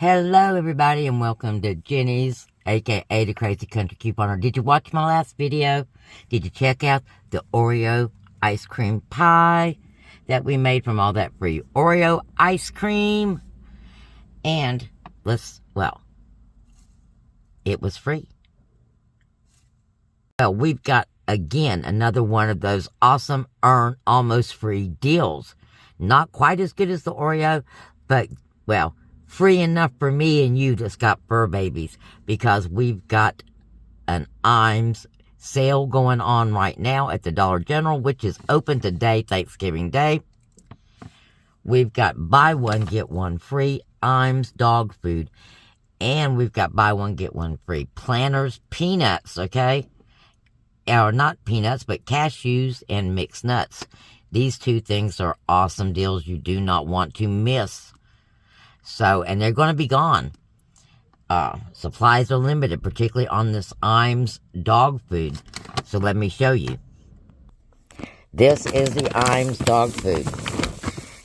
Hello, everybody, and welcome to Jenny's, aka the Crazy Country Couponer. Did you watch my last video? Did you check out the Oreo ice cream pie that we made from all that free Oreo ice cream? And it was free. Well, we've got, again, another one of those awesome earn almost free deals. Not quite as good as the Oreo, but, well, free enough for me and you that's got fur babies, because we've got an Iams sale going on right now at the Dollar General, which is open today, Thanksgiving Day. We've got buy one, get one free Iams dog food. And we've got buy one, get one free Planters peanuts, okay? Or not peanuts, but cashews and mixed nuts. These two things are awesome deals you do not want to miss. So, and they're going to be gone. Supplies are limited, particularly on this Iams dog food. So let me show you. This is the Iams dog food.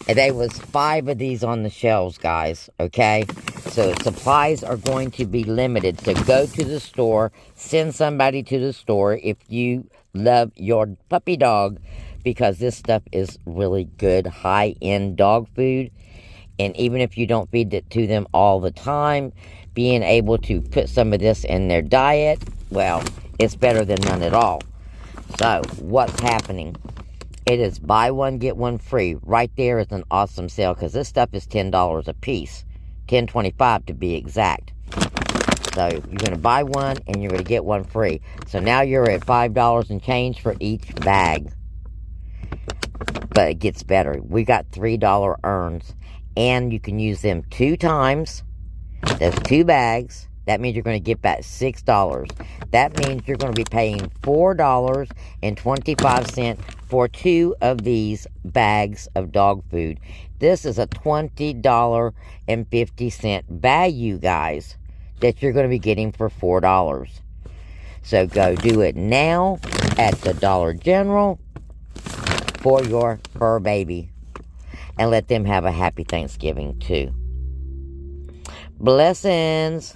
And there was 5 of these on the shelves, guys, okay? So supplies are going to be limited. So go to the store, send somebody to the store if you love your puppy dog, because this stuff is really good, high-end dog food. And even if you don't feed it to them all the time, being able to put some of this in their diet, well, it's better than none at all. So, what's happening? It is buy one, get one free. Right there is an awesome sale, because this stuff is $10 a piece. $10.25 to be exact. So, you're going to buy one, and you're going to get one free. So, now you're at $5 and change for each bag. But it gets better. We got $3 earns. And you can use them 2 times. There's 2 bags. That means you're going to get back $6. That means you're going to be paying $4.25 for 2 of these bags of dog food. This is a $20.50 value, guys, that you're going to be getting for $4. So go do it now at the Dollar General for your fur baby. And let them have a happy Thanksgiving, too. Blessings.